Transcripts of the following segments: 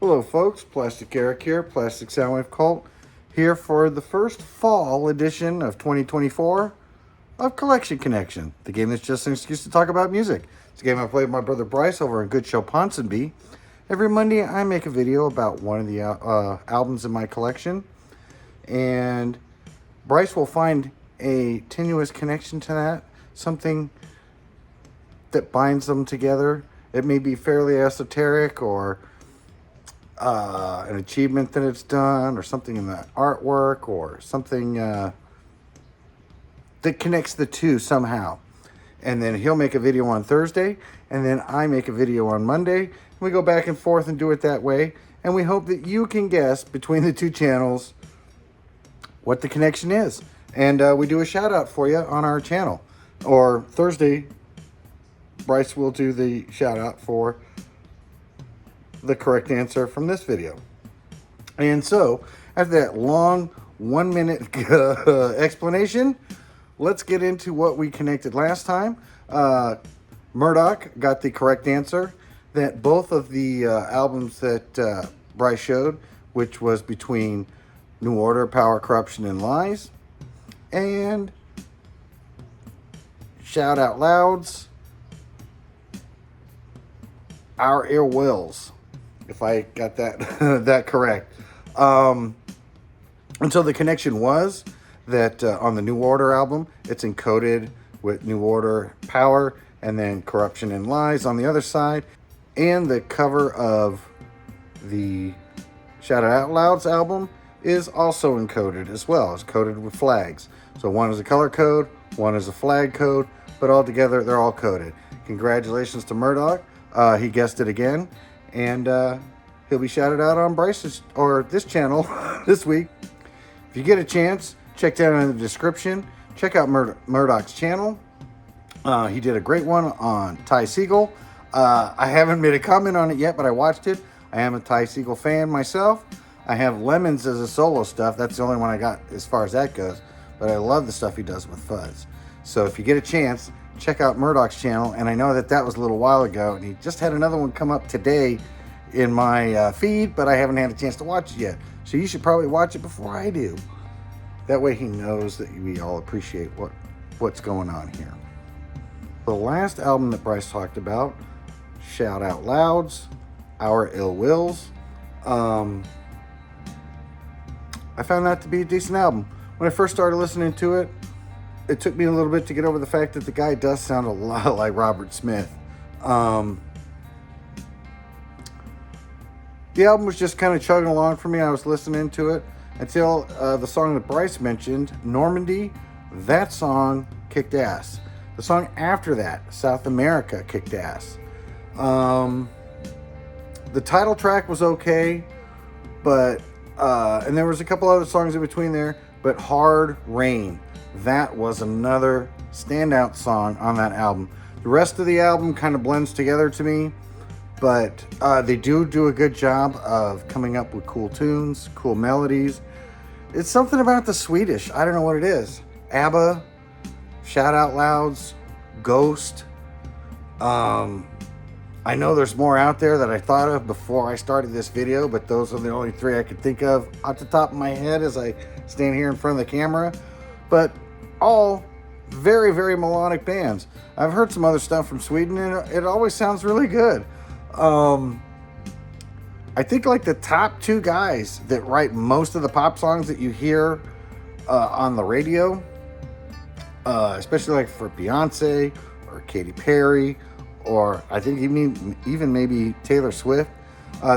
Hello folks, Plastic Eric here, Plastic Soundwave Cult, here for the first fall edition of 2024 of Collection Connection, the game that's just an excuse to talk about music. It's a game I play with my brother Bryce over in good show Ponsonby. Every Monday I make a video about one of the albums in my collection, and Bryce will find a tenuous connection to that, something that binds them together. It may be fairly esoteric or an achievement that it's done, or something in the artwork, or something that connects the two somehow. And then he'll make a video on Thursday, and then I make a video on Monday, and we go back and forth and do it that way. And we hope that you can guess between the two channels what the connection is. And we do a shout out for you on our channel. Or Thursday, Bryce will do the shout out for the correct answer from this video. And so, after that long 1 minute explanation, let's get into what we connected last time. Murdoch got the correct answer that both of the albums that Bryce showed, which was between New Order, Power, Corruption, and Lies, and Shout Out Loud's Our Ill Wills, if I got that that correct. And so the connection was that on the New Order album, it's encoded with New Order Power and then Corruption and Lies on the other side. And the cover of the Shout It Out Loud's album is also encoded as well. It's coded with flags. So one is a color code, one is a flag code, but all together they're all coded. Congratulations to Murdoch. He guessed it again. And he'll be shouted out on Bryce's or this channel this week. If you get a chance, check down in the description. Check out Murdoch's channel. He did a great one on Ty Segall. I haven't made a comment on it yet, but I watched it. I am a Ty Segall fan myself. I have Lemons as a solo stuff. That's the only one I got as far as that goes. But I love the stuff he does with Fuzz. So if you get a chance, check out Murdoch's channel. And I know that was a little while ago, and he just had another one come up today in my feed, but I haven't had a chance to watch it yet. So you should probably watch it before I do. That way he knows that we all appreciate what's going on here. The last album that Bryce talked about, Shout Out Loud's Our Ill Wills. I found that to be a decent album. When I first started listening to it, it took me a little bit to get over the fact that the guy does sound a lot like Robert Smith. The album was just kind of chugging along for me. I was listening to it until the song that Bryce mentioned, Normandy. That song kicked ass. The song after that, South America, kicked ass. The title track was okay, but and there was a couple other songs in between there, but Hard Rain, that was another standout song on that album. The rest of the album kind of blends together to me, but they do a good job of coming up with cool tunes, cool melodies. It's something about the Swedish. I don't know what it is. ABBA, Shout Out Loud's, Ghost. I know there's more out there that I thought of before I started this video, but those are the only three I could think of off the top of my head as I stand here in front of the camera. But all very, very melodic bands. I've heard some other stuff from Sweden, and it always sounds really good. I think like the top two guys that write most of the pop songs that you hear on the radio, especially like for Beyonce or Katy Perry, or I think even maybe Taylor Swift,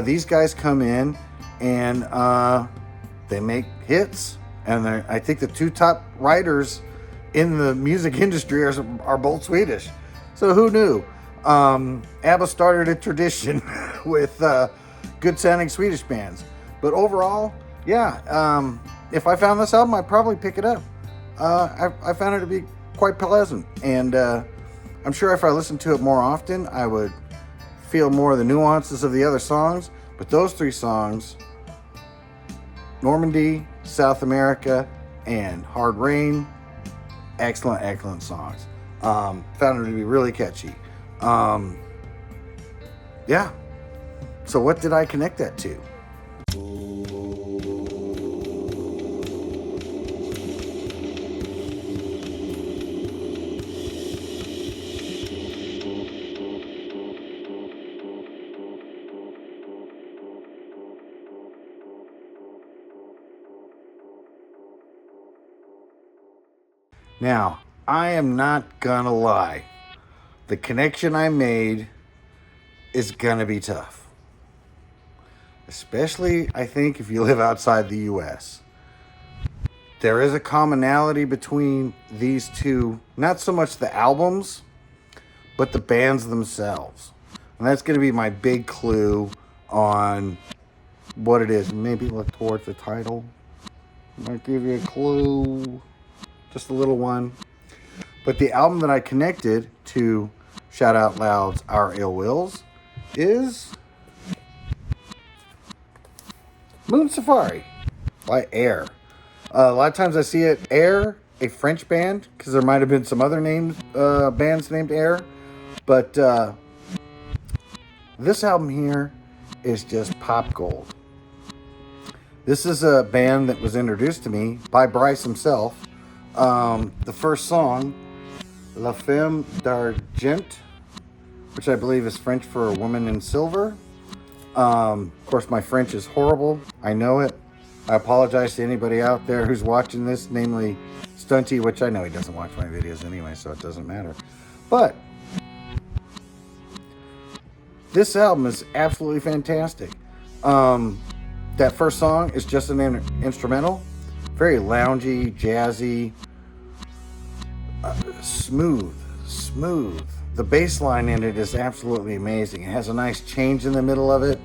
these guys come in and they make hits. And I think the two top writers in the music industry are both Swedish. So who knew? ABBA started a tradition with good sounding Swedish bands. But overall, yeah, if I found this album, I'd probably pick it up. I found it to be quite pleasant. And I'm sure if I listened to it more often, I would feel more of the nuances of the other songs. But those three songs, Normandy, South America, and Hard Rain, excellent songs. Found them to be really catchy. Yeah. So what did I connect that to? Now, I am not gonna lie. The connection I made is gonna be tough. Especially, I think, if you live outside the US. There is a commonality between these two, not so much the albums, but the bands themselves. And that's gonna be my big clue on what it is. Maybe look towards the title. Might give you a clue. Just a little one. But the album that I connected to Shout Out Loud's Our Ill Wills is Moon Safari by Air. A lot of times I see it Air, a French band, because there might have been some other bands named Air. But this album here is just pop gold. This is a band that was introduced to me by Bryce himself. The first song, La Femme d'Argent, which I believe is French for a woman in silver. Of course, my French is horrible. I know it. I apologize to anybody out there who's watching this, namely Stunty, which I know he doesn't watch my videos anyway, so it doesn't matter. But this album is absolutely fantastic. That first song is just an instrumental. Very loungy, jazzy, smooth. The bass line in it is absolutely amazing. It has a nice change in the middle of it.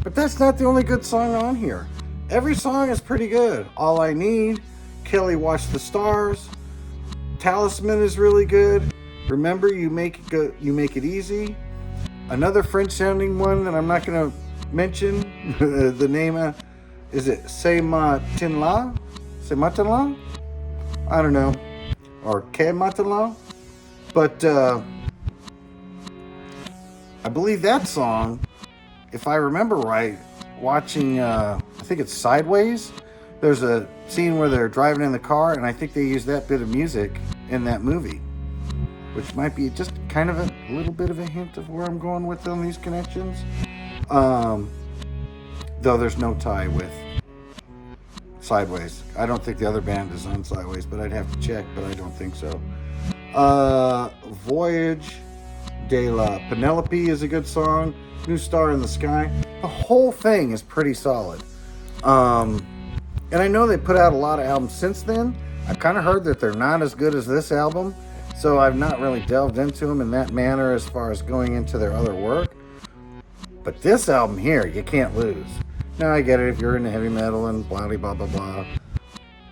But that's not the only good song on here. Every song is pretty good. All I Need, Kelly Watch the Stars, Talisman is really good. Remember, You Make It Easy. Another French sounding one that I'm not going to mention. The name is it C'est Matin La? C'est Matin La? I don't know. Or Que Matin La? But I believe that song, if I remember right, watching, I think it's Sideways, there's a scene where they're driving in the car, and I think they use that bit of music in that movie, which might be just kind of a little bit of a hint of where I'm going with on these connections. Though there's no tie with Sideways. I don't think the other band is on Sideways, but I'd have to check, but I don't think so. Voyage de la Penelope is a good song. New Star in the Sky. The whole thing is pretty solid. And I know they put out a lot of albums since then. I've kind of heard that they're not as good as this album, so I've not really delved into them in that manner as far as going into their other work. But this album here, you can't lose. Now, I get it if you're into heavy metal and blah, blah, blah, blah.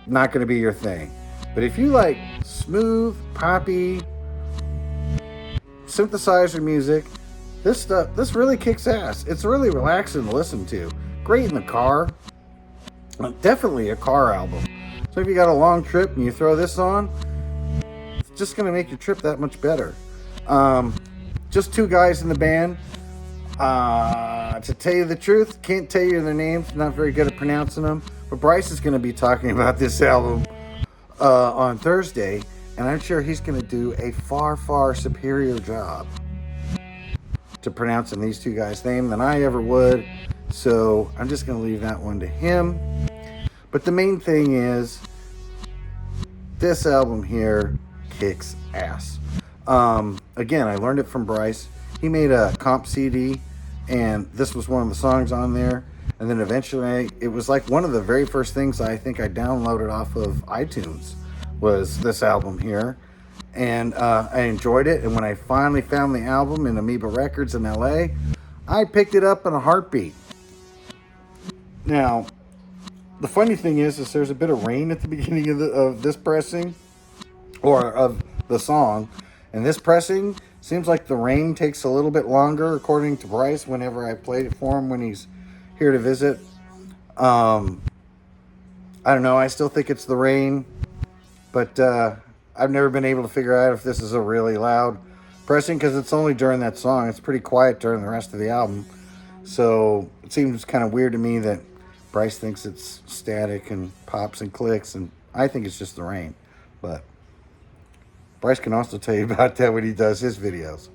Not going to be your thing. But if you like smooth, poppy, synthesizer music, this really kicks ass. It's really relaxing to listen to. Great in the car. Definitely a car album. So if you got a long trip and you throw this on, it's just going to make your trip that much better. Just two guys in the band. To tell you the truth, can't tell you their names. Not very good at pronouncing them. But Bryce is going to be talking about this album on Thursday, and I'm sure he's going to do a far, far superior job to pronouncing these two guys' name than I ever would. So I'm just going to leave that one to him. But the main thing is, this album here kicks ass. Again, I learned it from Bryce. He made a comp CD, and this was one of the songs on there. And then eventually, it was like one of the very first things I think I downloaded off of iTunes was this album here. And I enjoyed it. And when I finally found the album in Amoeba Records in LA, I picked it up in a heartbeat. Now, the funny thing is there's a bit of rain at the beginning of this pressing, or of the song. And this pressing seems like the rain takes a little bit longer, according to Bryce, whenever I played it for him when he's here to visit. I don't know. I still think it's the rain, but I've never been able to figure out if this is a really loud pressing, because it's only during that song. It's pretty quiet during the rest of the album. So it seems kind of weird to me that Bryce thinks it's static and pops and clicks, and I think it's just the rain. But Bryce can also tell you about that when he does his videos.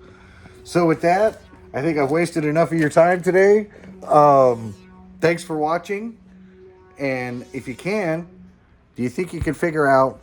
So with that, I think I've wasted enough of your time today. Thanks for watching. And if you can, do you think you can figure out